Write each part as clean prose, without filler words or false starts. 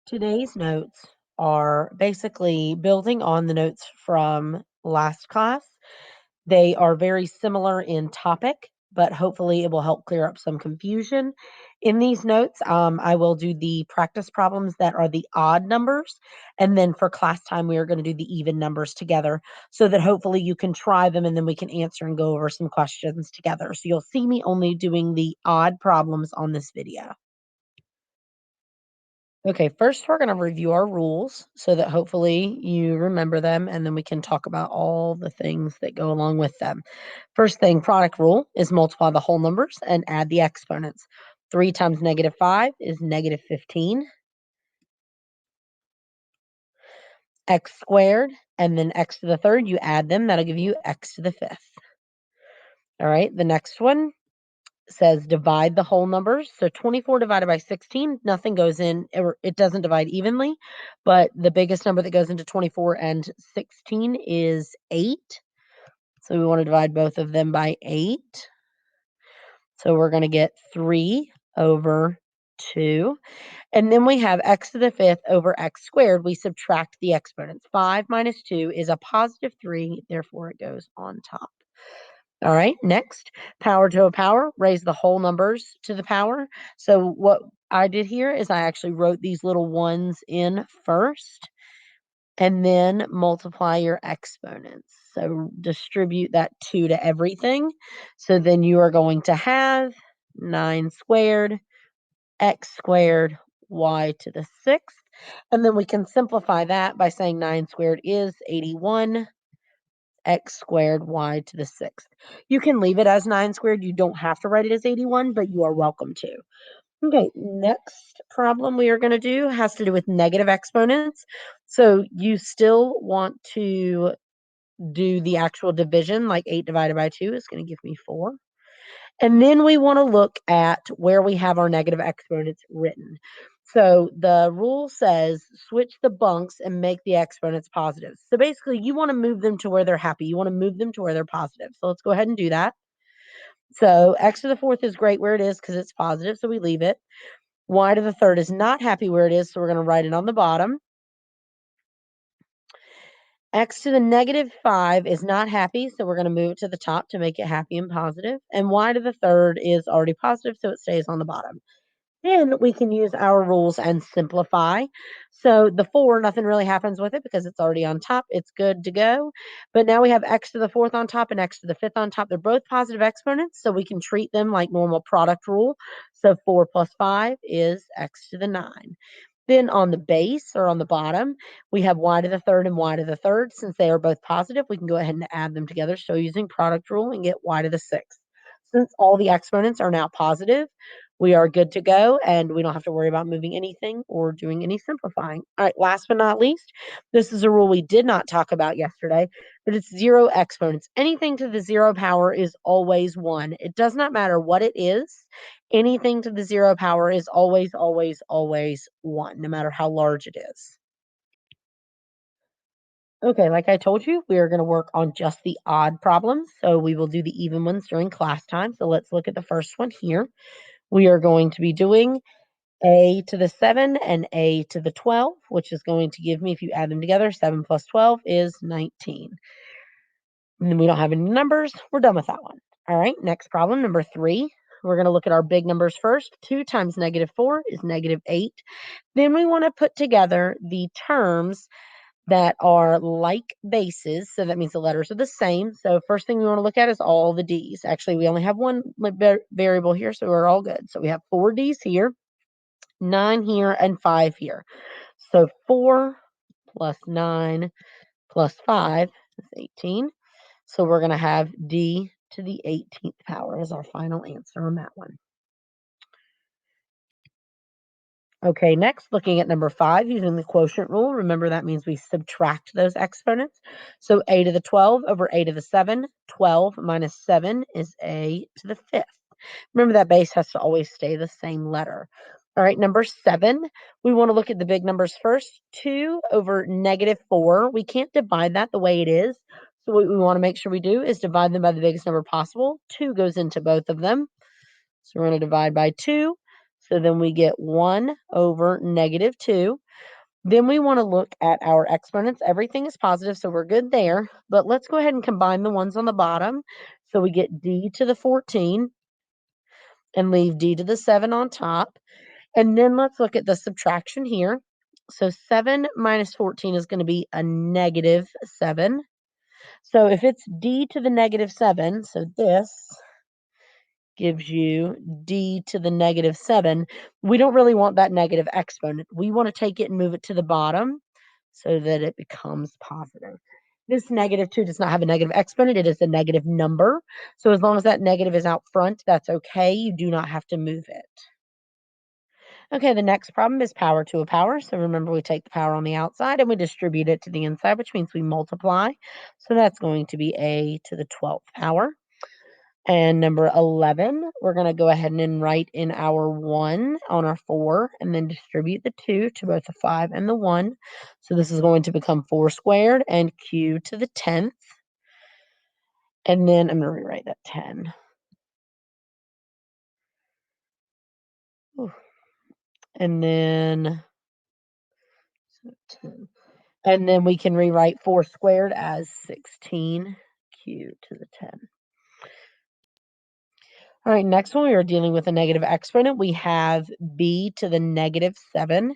Today's notes are basically building on the notes from last class. They are very similar in topic, but hopefully it will help clear up some confusion. In these notes, I will do the practice problems that are the odd numbers. And then for class time, we are going to do the even numbers together so that hopefully you can try them and then we can answer and go over some questions together. So you'll see me only doing the odd problems on this video. Okay, first we're going to review our rules so that hopefully you remember them and then we can talk about all the things that go along with them. First thing, product rule is multiply the whole numbers and add the exponents. 3 times -5 is -15. X squared and then x to the third, you add them, that'll give you x to the fifth. All right, the next one says divide the whole numbers. So 24 divided by 16, nothing goes in, or it doesn't divide evenly, but the biggest number that goes into 24 and 16 is 8. So we want to divide both of them by 8. So we're going to get 3 over 2. And then we have x to the fifth over x squared. We subtract the exponents. 5 minus 2 is a positive 3, therefore it goes on top. All right, next, power to a power, raise the whole numbers to the power. So what I did here is I actually wrote these little ones in first and then multiply your exponents. So distribute that 2 to everything. So then you are going to have 9 squared, x squared, y to the sixth. And then we can simplify that by saying 9 squared is 81 x squared y to the sixth. You can leave it as 9 squared. You don't have to write it as 81, but you are welcome to. Okay, next problem we are going to do has to do with negative exponents. So you still want to do the actual division, like 8 divided by 2 is going to give me 4. And then we want to look at where we have our negative exponents written. So the rule says switch the bunks and make the exponents positive. So basically, you want to move them to where they're happy. You want to move them to where they're positive. So let's go ahead and do that. So x to the fourth is great where it is because it's positive, so we leave it. Y to the third is not happy where it is, so we're going to write it on the bottom. X to the -5 is not happy, so we're going to move it to the top to make it happy and positive. And y to the third is already positive, so it stays on the bottom. Then we can use our rules and simplify. So the 4, nothing really happens with it because it's already on top. It's good to go. But now we have x to the fourth on top and x to the fifth on top. They're both positive exponents, so we can treat them like normal product rule. So 4 plus 5 is x to the 9. Then on the base or on the bottom, we have y to the third and y to the third. Since they are both positive, we can go ahead and add them together. So using product rule and get y to the sixth. Since all the exponents are now positive, we are good to go and we don't have to worry about moving anything or doing any simplifying. All right, last but not least, this is a rule we did not talk about yesterday, but it's zero exponents. Anything to the 0 power is always 1. It does not matter what it is. Anything to the 0 power is always, always, always 1, no matter how large it is. Okay, like I told you, we are going to work on just the odd problems. So we will do the even ones during class time. So let's look at the first one here. We are going to be doing a to the 7 and a to the 12, which is going to give me, if you add them together, 7 plus 12 is 19. And then we don't have any numbers. We're done with that one. All right, next problem, number 3. We're going to look at our big numbers first. 2 times -4 is -8. Then we want to put together the terms that are like bases. So that means the letters are the same. So first thing we want to look at is all the D's. Actually, we only have one variable here, so we're all good. So we have 4 D's here, 9 here, and 5 here. So 4 plus 9 plus 5 is 18. So we're going to have D to the 18th power as our final answer on that one. Okay, next, looking at number 5, using the quotient rule. Remember, that means we subtract those exponents. So a to the 12 over a to the 7. 12 minus 7 is a to the 5th. Remember, that base has to always stay the same letter. All right, number 7, we want to look at the big numbers first. 2 over -4. We can't divide that the way it is. So what we want to make sure we do is divide them by the biggest number possible. 2 goes into both of them. So we're going to divide by 2. So then we get 1 over negative 2. Then we want to look at our exponents. Everything is positive, so we're good there. But let's go ahead and combine the ones on the bottom. So we get d to the 14 and leave d to the 7 on top. And then let's look at the subtraction here. So 7 minus 14 is going to be a negative 7. So if it's d to the negative 7, so this gives you d to the negative 7. We don't really want that negative exponent. We want to take it and move it to the bottom so that it becomes positive. This negative 2 does not have a negative exponent. It is a negative number. So as long as that negative is out front, that's okay. You do not have to move it. Okay, the next problem is power to a power. So remember, we take the power on the outside and we distribute it to the inside, which means we multiply. So that's going to be a to the 12th power. And number 11, we're going to go ahead and write in our 1 on our 4 and then distribute the 2 to both the 5 and the 1. So this is going to become 4 squared and q to the 10th. And then I'm going to rewrite that 10. Ooh. And then 10. And then we can rewrite 4 squared as 16 q to the 10. All right, next one we are dealing with a negative exponent. We have b to the negative 7.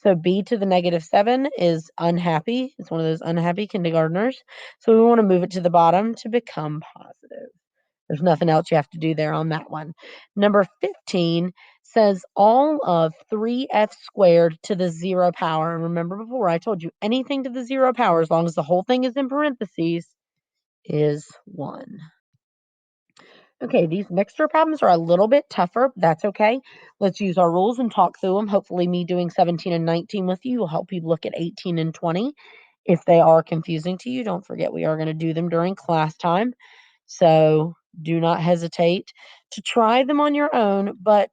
So b to the negative 7 is unhappy. It's one of those unhappy kindergartners. So we want to move it to the bottom to become positive. There's nothing else you have to do there on that one. Number 15 says all of 3f squared to the 0 power. And remember before I told you anything to the 0 power, as long as the whole thing is in parentheses, is 1. Okay, these mixture problems are a little bit tougher. That's okay. Let's use our rules and talk through them. Hopefully me doing 17 and 19 with you will help you look at 18 and 20. If they are confusing to you, don't forget we are going to do them during class time. So do not hesitate to try them on your own, but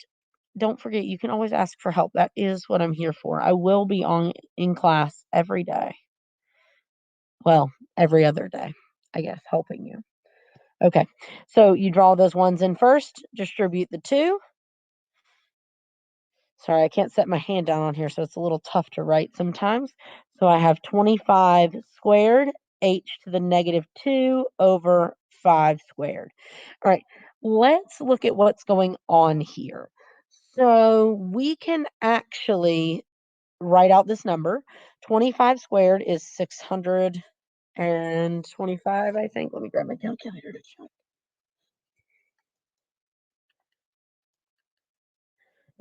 don't forget you can always ask for help. That is what I'm here for. I will be on in class every day. Well, every other day, I guess, helping you. Okay, so you draw those ones in first, distribute the 2. Sorry, I can't set my hand down on here, so it's a little tough to write sometimes. So I have 25 squared, h to the negative 2 over 5 squared. All right, let's look at what's going on here. So we can actually write out this number. 25 squared is 625, I think. Let me grab my calculator to check.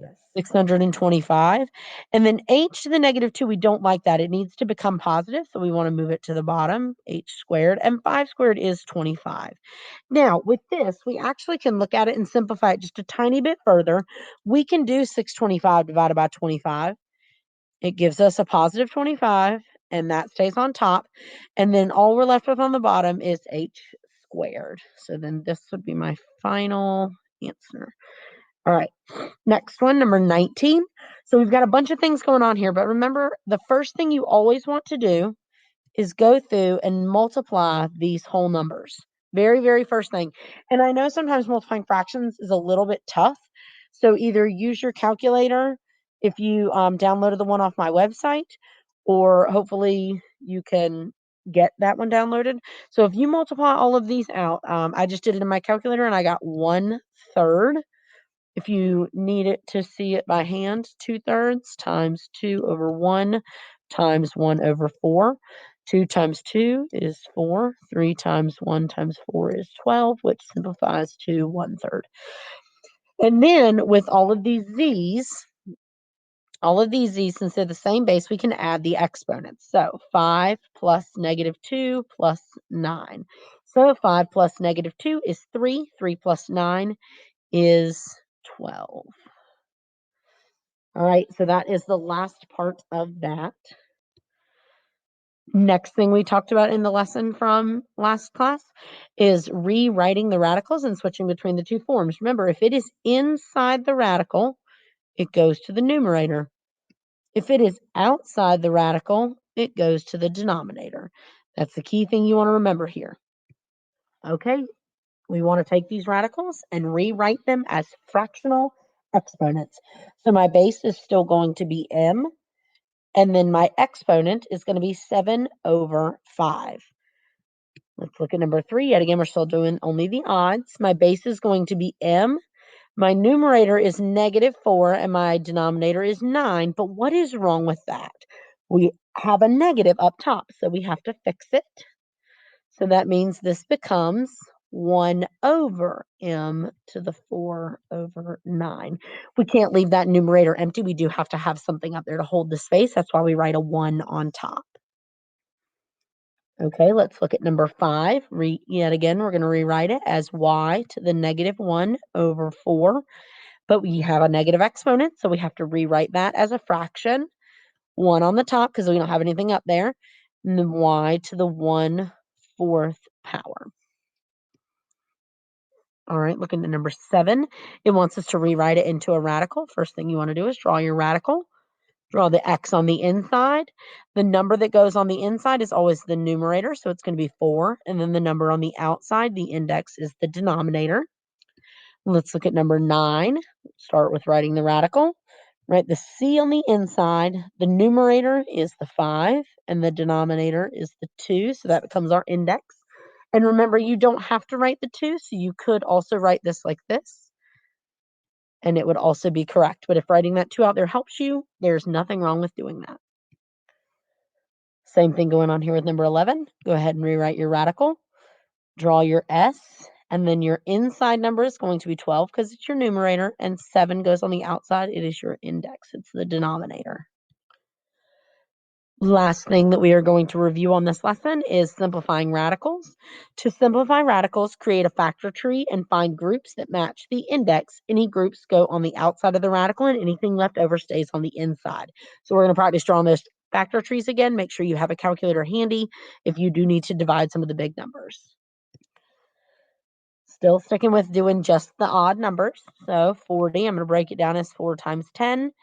Yes. 625. And then h to the negative 2, we don't like that. It needs to become positive, so we want to move it to the bottom, h squared. And 5 squared is 25. Now, with this, we actually can look at it and simplify it just a tiny bit further. We can do 625 divided by 25. It gives us a positive 25, and that stays on top. And then all we're left with on the bottom is h squared. So then this would be my final answer. All right. Next one, number 19. So we've got a bunch of things going on here, but remember the first thing you always want to do is go through and multiply these whole numbers. Very, very first thing. And I know sometimes multiplying fractions is a little bit tough. So either use your calculator if you downloaded the one off my website, or hopefully you can get that one downloaded. So if you multiply all of these out, I just did it in my calculator and I got 1/3. If you need it to see it by hand, 2/3 times 2 over 1 times 1 over 4. 2 times 2 is 4. 3 times 1 times 4 is 12, which simplifies to 1/3. And then with all of these z's, since they're the same base, we can add the exponents. So 5 plus negative 2 plus 9. So 5 plus negative 2 is 3. 3 plus 9 is 12. All right, so that is the last part of that. Next thing we talked about in the lesson from last class is rewriting the radicals and switching between the two forms. Remember, if it is inside the radical, it goes to the numerator. If it is outside the radical, it goes to the denominator. That's the key thing you want to remember here. Okay, we want to take these radicals and rewrite them as fractional exponents. So my base is still going to be m, and then my exponent is going to be 7 over 5. Let's look at number 3. Yet again, we're still doing only the odds. My base is going to be m. My numerator is -4, and my denominator is 9. But what is wrong with that? We have a negative up top, so we have to fix it. So that means this becomes 1 over m to the 4 over 9. We can't leave that numerator empty. We do have to have something up there to hold the space. That's why we write a 1 on top. Okay, let's look at number 5. Yet again, we're going to rewrite it as y to the -1 over 4. But we have a negative exponent, so we have to rewrite that as a fraction. 1 on the top because we don't have anything up there. And then y to the 1/4 power. All right, looking at number 7. It wants us to rewrite it into a radical. First thing you want to do is draw your radical. Draw the x on the inside. The number that goes on the inside is always the numerator, so it's going to be 4. And then the number on the outside, the index, is the denominator. Let's look at number 9. Start with writing the radical. Write the c on the inside. The numerator is the 5, and the denominator is the 2, so that becomes our index. And remember, you don't have to write the 2, so you could also write this like this, and it would also be correct. But if writing that 2 out there helps you, there's nothing wrong with doing that. Same thing going on here with number 11. Go ahead and rewrite your radical. Draw your S, and then your inside number is going to be 12 because it's your numerator, and 7 goes on the outside. It is your index. It's the denominator. Last thing that we are going to review on this lesson is simplifying radicals. To simplify radicals, create a factor tree and find groups that match the index. Any groups go on the outside of the radical, and anything left over stays on the inside. So we're going to practice drawing those factor trees again. Make sure you have a calculator handy if you do need to divide some of the big numbers. Still sticking with doing just the odd numbers. So 40, I'm going to break it down as 4 times 10.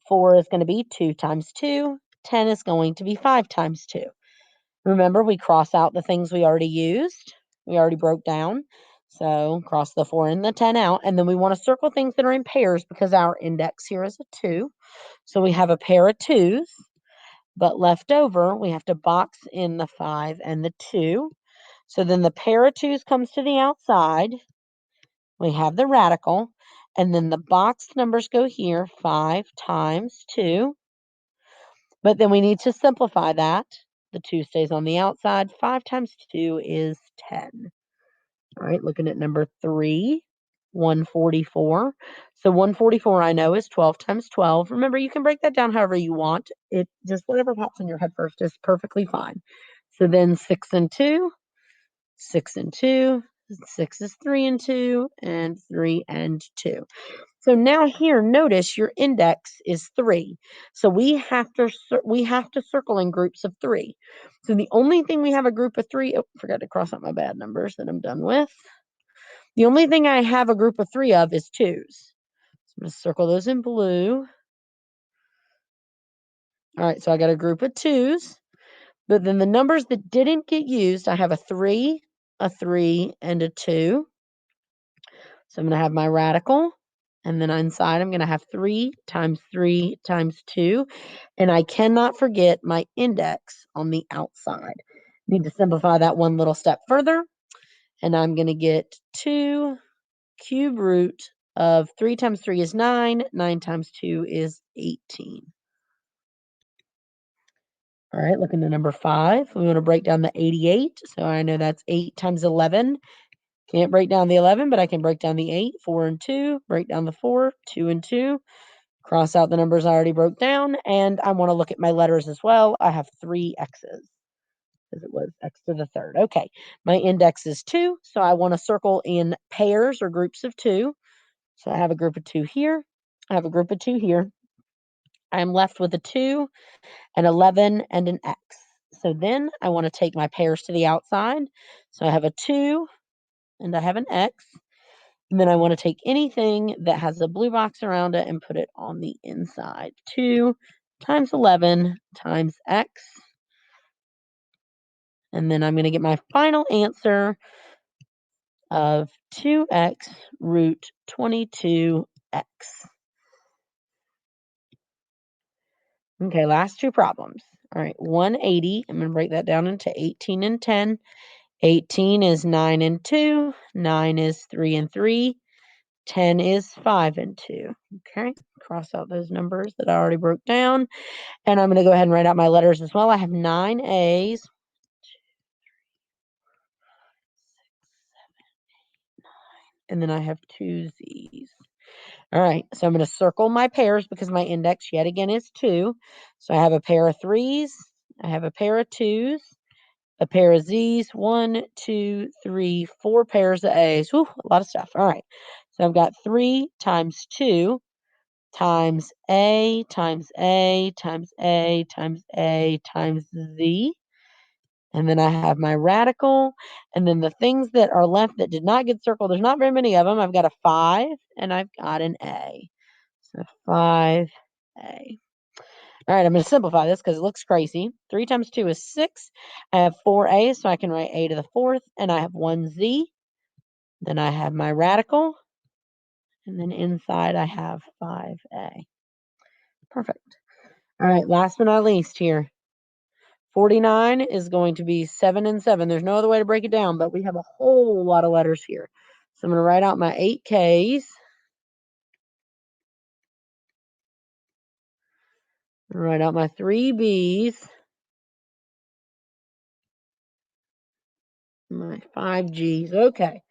4 is going to be 2 times 2. 10 is going to be 5 times 2. Remember, we cross out the things we already used. We already broke down. So cross the 4 and the 10 out. And then we want to circle things that are in pairs because our index here is a 2. So we have a pair of 2s. But left over, we have to box in the 5 and the 2. So then the pair of 2s comes to the outside. We have the radical. And then the boxed numbers go here, 5 times 2. But then we need to simplify that. The 2 stays on the outside. 5 times 2 is 10. All right, looking at number 3, 144. So 144 I know is 12 times 12. Remember, you can break that down however you want. It just whatever pops in your head first is perfectly fine. So then 6 and 2, 6 and 2, 6 is 3 and 2, and 3 and 2. So now here, notice your index is 3. So we have to circle in groups of 3. So the only thing we have a group of 3, oh, forgot to cross out my bad numbers that I'm done with. The only thing I have a group of 3 of is 2s. So I'm going to circle those in blue. All right, so I got a group of 2s. But then the numbers that didn't get used, I have a 3, and a 2. So I'm going to have my radical. And then inside, I'm going to have 3 times 3 times 2. And I cannot forget my index on the outside. Need to simplify that one little step further. And I'm going to get 2 cube root of 3 times 3 is 9. 9 times 2 is 18. All right, looking at number 5. We want to break down the 88. So I know that's 8 times 11. Can't break down the 11, but I can break down the 8. 4 and 2. Break down the 4. 2 and 2. Cross out the numbers I already broke down, and I want to look at my letters as well. I have 3 x's because it was x to the third. Okay, my index is 2, so I want to circle in pairs or groups of 2. So I have a group of 2 here. I have a group of 2 here. I am left with a 2, an 11, and an x. So then I want to take my pairs to the outside. So I have a 2, and I have an x. And then I want to take anything that has a blue box around it and put it on the inside. 2 times 11 times x. And then I'm going to get my final answer of 2x root 22x. Okay, last two problems. All right, 180. I'm going to break that down into 18 and 10. 18 is 9 and 2. 9 is 3 and 3. 10 is 5 and 2. Okay, cross out those numbers that I already broke down. And I'm going to go ahead and write out my letters as well. I have 9 A's. And then I have 2 Z's. All right, so I'm going to circle my pairs because my index yet again is 2. So I have a pair of 3's, I have a pair of 2's, a pair of Z's, 1, 2, 3, 4 pairs of A's. Whew, a lot of stuff. All right, so I've got 3 times 2 times A times A times A times A times Z. And then I have my radical. And then the things that are left that did not get circled, there's not very many of them. I've got a 5 and I've got an A. So 5A. All right, I'm going to simplify this because it looks crazy. 3 times 2 is 6. I have 4A, so I can write A to the 4th. And I have 1Z. Then I have my radical. And then inside I have 5A. Perfect. All right, last but not least here. 49 is going to be 7 and 7. There's no other way to break it down, but we have a whole lot of letters here. So I'm going to write out my 8 Ks. Write out my 3 Bs. My 5 Gs. Okay.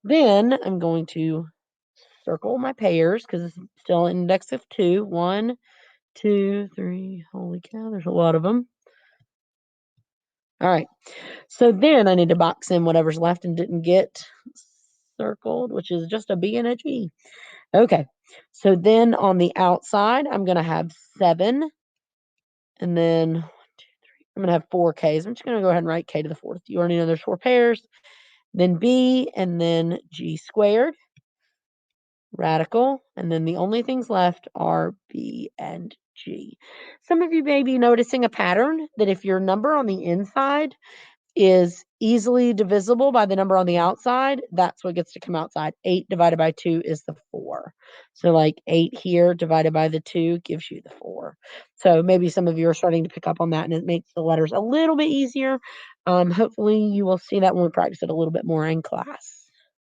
Then I'm going to circle my pairs because it's still an index of 2. 1, 2, 3. Holy cow, there's a lot of them. All right. So then I need to box in whatever's left and didn't get circled, which is just a B and a G. Okay. So then on the outside, I'm going to have 7. And then 1, 2, 3. I'm going to have 4 Ks. I'm just going to go ahead and write K to the 4th. You already know there's 4 pairs. Then B and then G squared. Radical, and then the only things left are B and G. Some of you may be noticing a pattern that if your number on the inside is easily divisible by the number on the outside, that's what gets to come outside. 8 divided by 2 is the 4. So like 8 here divided by the 2 gives you the 4. So maybe some of you are starting to pick up on that and it makes the letters a little bit easier. Hopefully you will see that when we practice it a little bit more in class.